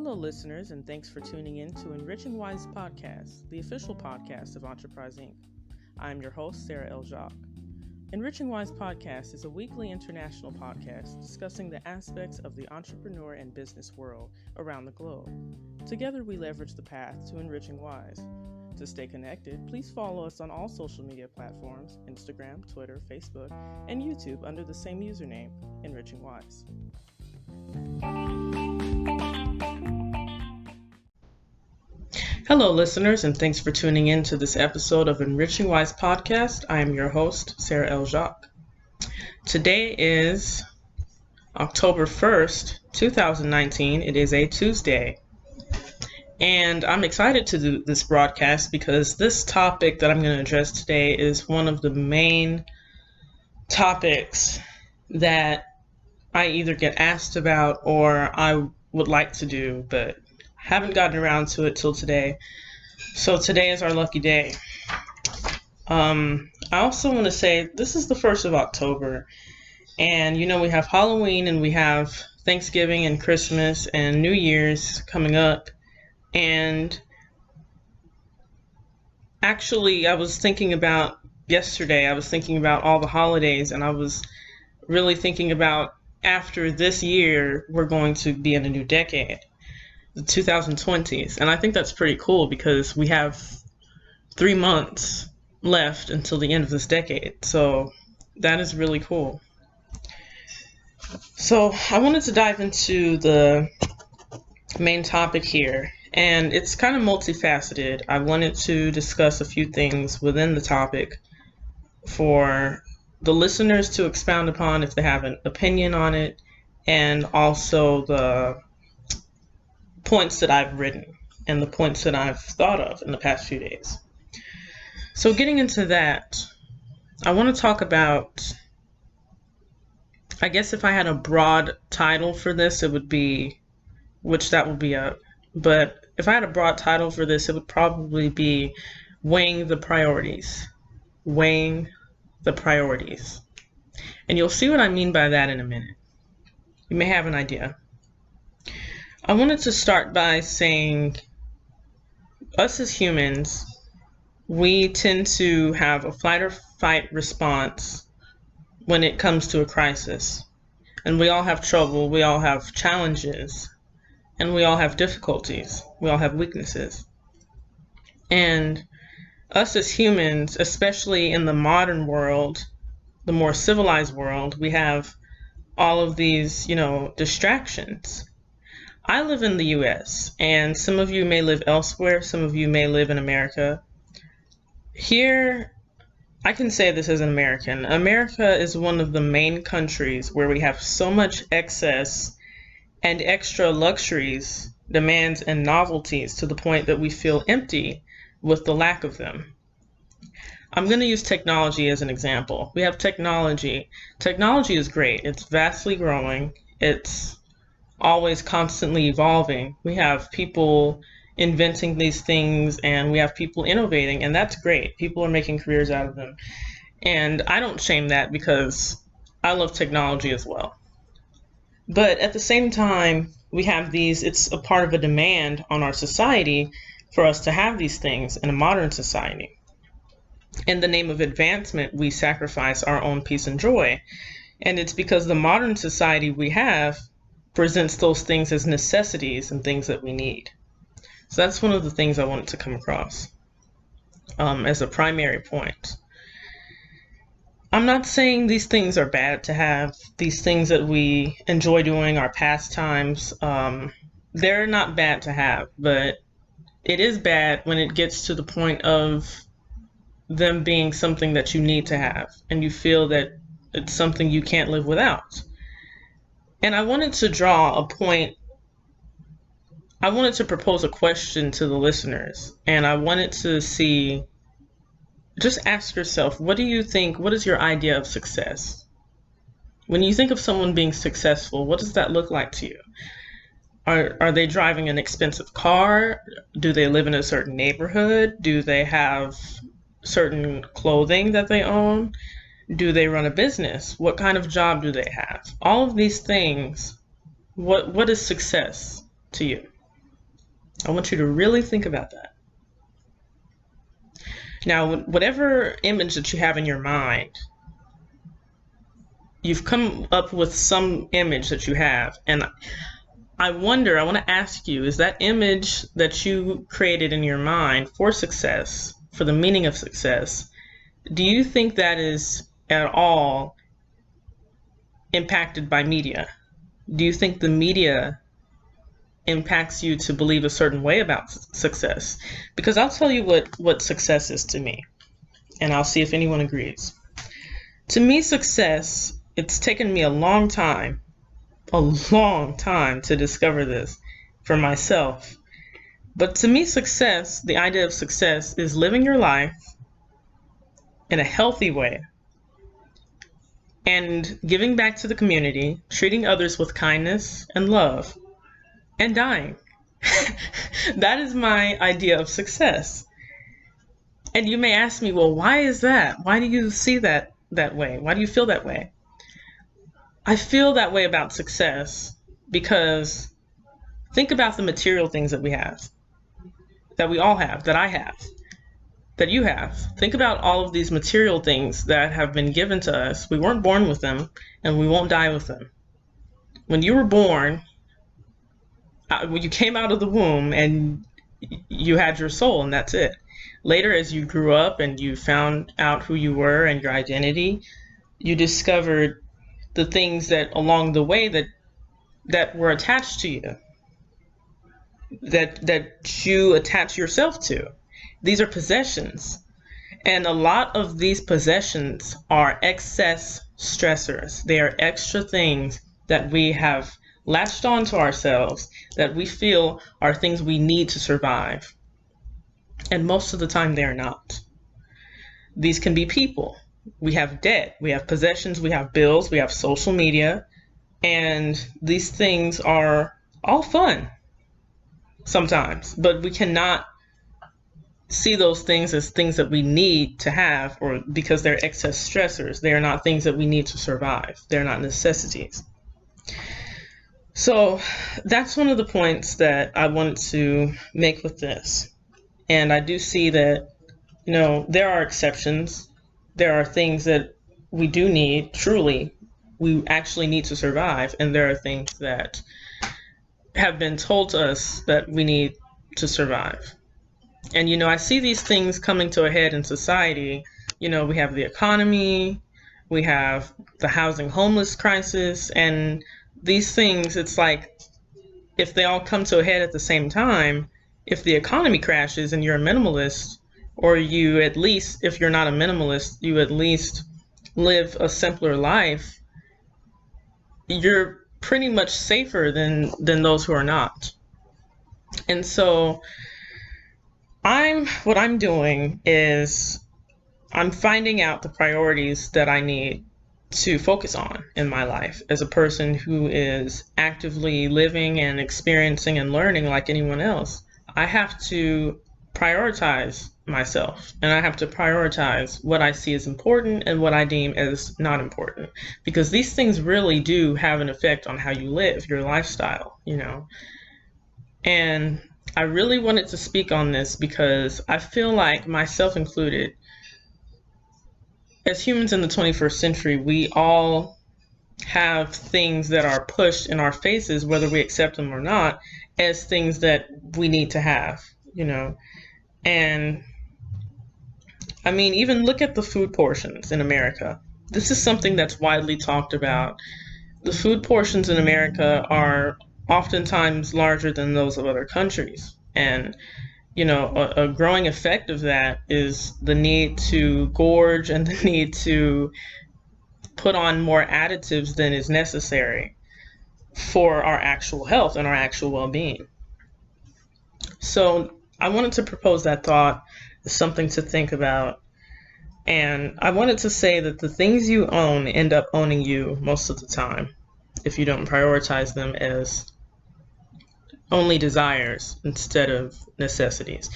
Hello, listeners, and thanks for tuning in to Enriching podcast, the official podcast of Enterprise Inc. I'm your host, Sarah-Louise Jacques. Enriching podcast is a weekly international podcast discussing the aspects of the entrepreneur and business world around the globe. Together, we leverage the path to enriching wise. To stay connected, please follow us on all social media platforms, Instagram, Twitter, Facebook, and YouTube under the same username, Enriching Wise. Hello, listeners, and thanks for tuning in to this episode of Enriching Wise podcast. I am your host, Sarah-Louise Jacques. Today is October 1st, 2019. It is a Tuesday. And I'm excited to do this broadcast because this topic that I'm going to address today is one of the main topics that I either get asked about or I would like to do, but haven't gotten around to it till today. So today is our lucky day. I also want to say this is the 1st of October, and we have Halloween and we have Thanksgiving and Christmas and New Year's coming up. And actually, I was thinking about all the holidays, and I was really thinking about after this year, we're going to be in a new decade, the 2020s. And I think that's pretty cool because we have 3 months left until the end of this decade. So that is really cool. So I wanted to dive into the main topic here, and it's kind of multifaceted. I wanted to discuss a few things within the topic for the listeners to expound upon if they have an opinion on it, and also the points that I've written and the points that I've thought of in the past few days. So getting into that, I want to talk about, I guess if I had a broad title for this, it would be, which that would be up, but if I had a broad title for this, it would probably be weighing the priorities. Weighing the priorities. And you'll see what I mean by that in a minute. You may have an idea. I wanted to start by saying, us as humans, we tend to have a flight or fight response when it comes to a crisis. And we all have trouble, we all have challenges, and we all have difficulties. We all have weaknesses. And us as humans, especially in the modern world, the more civilized world, we have all of these, distractions. I live in the US, and some of you may live elsewhere. Some of you may live in America. Here, I can say this as an American. America is one of the main countries where we have so much excess and extra luxuries, demands, and novelties to the point that we feel empty with the lack of them. I'm going to use technology as an example. We have technology. Technology is great. It's vastly growing. It's always constantly evolving. We have people inventing these things, and we have people innovating, and that's great. People are making careers out of them. And I don't shame that because I love technology as well. But at the same time, we have these, it's a part of a demand on our society for us to have these things in a modern society. In the name of advancement, we sacrifice our own peace and joy. And it's because the modern society we have presents those things as necessities and things that we need. So that's one of the things I wanted to come across as a primary point. I'm not saying these things are bad to have, these things that we enjoy doing, our pastimes. They're not bad to have, but it is bad when it gets to the point of them being something that you need to have, and you feel that it's something you can't live without. And I wanted to draw a point. I wanted to propose a question to the listeners, and I wanted to see, just ask yourself, what do you think, what is your idea of success? When you think of someone being successful, what does that look like to you? Are they driving an expensive car? Do they live in a certain neighborhood? Do they have certain clothing that they own? Do they run a business? What kind of job do they have? All of these things, what is success to you? I want you to really think about that. Now, whatever image that you have in your mind, you've come up with some image that you have. And I want to ask you, is that image that you created in your mind for success, for the meaning of success, do you think that is at all impacted by media? Do you think the media impacts you to believe a certain way about success? Because I'll tell you what success is to me, and I'll see if anyone agrees. To me, success, it's taken me a long time to discover this for myself. But to me, success, the idea of success, is living your life in a healthy way and giving back to the community, treating others with kindness and love, and dying. That is my idea of success. And you may ask me, well, why is that? Why do you see that way? Why do you feel that way? I feel that way about success because think about the material things that we have, that we all have, that I have, that you have. Think about all of these material things that have been given to us. We weren't born with them, and we won't die with them. When you were born, when you came out of the womb, and you had your soul, and that's it. Later, as you grew up and you found out who you were and your identity, you discovered the things that along the way that were attached to you, that you attach yourself to. These are possessions. And a lot of these possessions are excess stressors. They are extra things that we have latched onto ourselves that we feel are things we need to survive. And most of the time they're not. These can be people. We have debt, we have possessions, we have bills, we have social media, and these things are all fun sometimes, but we cannot see those things as things that we need to have, or because they're excess stressors. They are not things that we need to survive. They're not necessities. So that's one of the points that I wanted to make with this. And I do see that, there are exceptions. There are things that we do need, truly, we actually need to survive. And there are things that have been told to us that we need to survive. And, I see these things coming to a head in society. We have the economy, we have the housing homeless crisis, and these things, it's like, if they all come to a head at the same time, if the economy crashes and you're a minimalist, or you at least, if you're not a minimalist, you at least live a simpler life, you're pretty much safer than those who are not. And so what I'm doing is I'm finding out the priorities that I need to focus on in my life as a person who is actively living and experiencing and learning like anyone else. I have to prioritize myself, and I have to prioritize what I see as important and what I deem as not important, because these things really do have an effect on how you live, your lifestyle, And I really wanted to speak on this because I feel like, myself included, as humans in the 21st century, we all have things that are pushed in our faces, whether we accept them or not, as things that we need to have, And I mean, even look at the food portions in America. This is something that's widely talked about. The food portions in America are oftentimes larger than those of other countries. And, a growing effect of that is the need to gorge and the need to put on more additives than is necessary for our actual health and our actual well-being. So I wanted to propose that thought as something to think about. And I wanted to say that the things you own end up owning you most of the time if you don't prioritize them as only desires instead of necessities.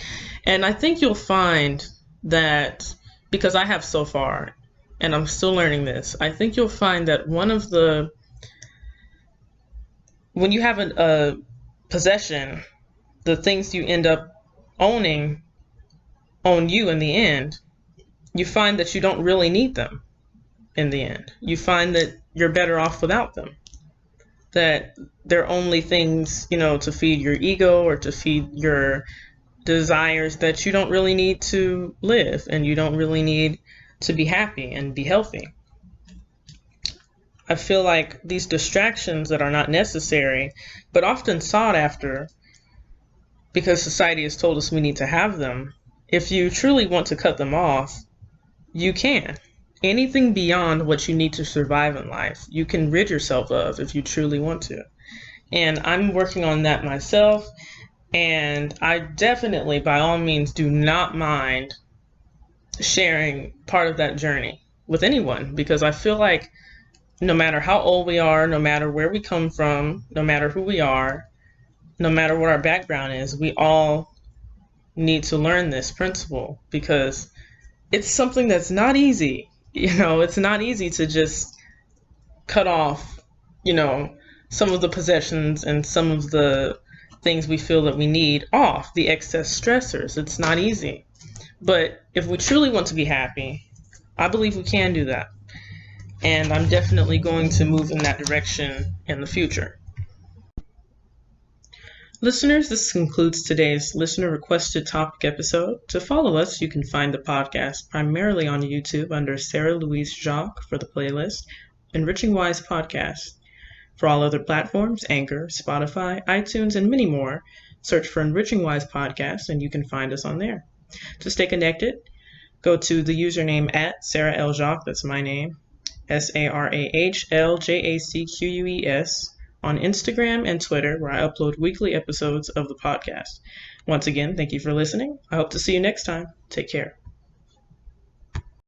And I think you'll find that, because I have so far, and I'm still learning this, I think you'll find that when you have a possession the things you end up owning own you in the end, you find that you don't really need them in the end. You find that you're better off without them. That they're only things, to feed your ego or to feed your desires that you don't really need to live, and you don't really need to be happy and be healthy. I feel like these distractions that are not necessary, but often sought after because society has told us we need to have them, if you truly want to cut them off, you can. Anything beyond what you need to survive in life, you can rid yourself of if you truly want to. And I'm working on that myself. And I definitely, by all means, do not mind sharing part of that journey with anyone, because I feel like no matter how old we are, no matter where we come from, no matter who we are, no matter what our background is, we all need to learn this principle, because it's something that's not easy. It's not easy to just cut off, some of the possessions and some of the things we feel that we need off, the excess stressors. It's not easy. But if we truly want to be happy, I believe we can do that. And I'm definitely going to move in that direction in the future. Listeners, this concludes today's listener requested topic episode. To follow us, you can find the podcast primarily on YouTube under Sarah-Louise Jacques for the playlist, Enriching Wise Podcast. For all other platforms, Anchor, Spotify, iTunes, and many more, search for Enriching Wise Podcast and you can find us on there. To stay connected, go to the username at Sarah L. Jacques, that's my name, SarahLJacques, on Instagram and Twitter, where I upload weekly episodes of the podcast. Once again, thank you for listening. I hope to see you next time. Take care.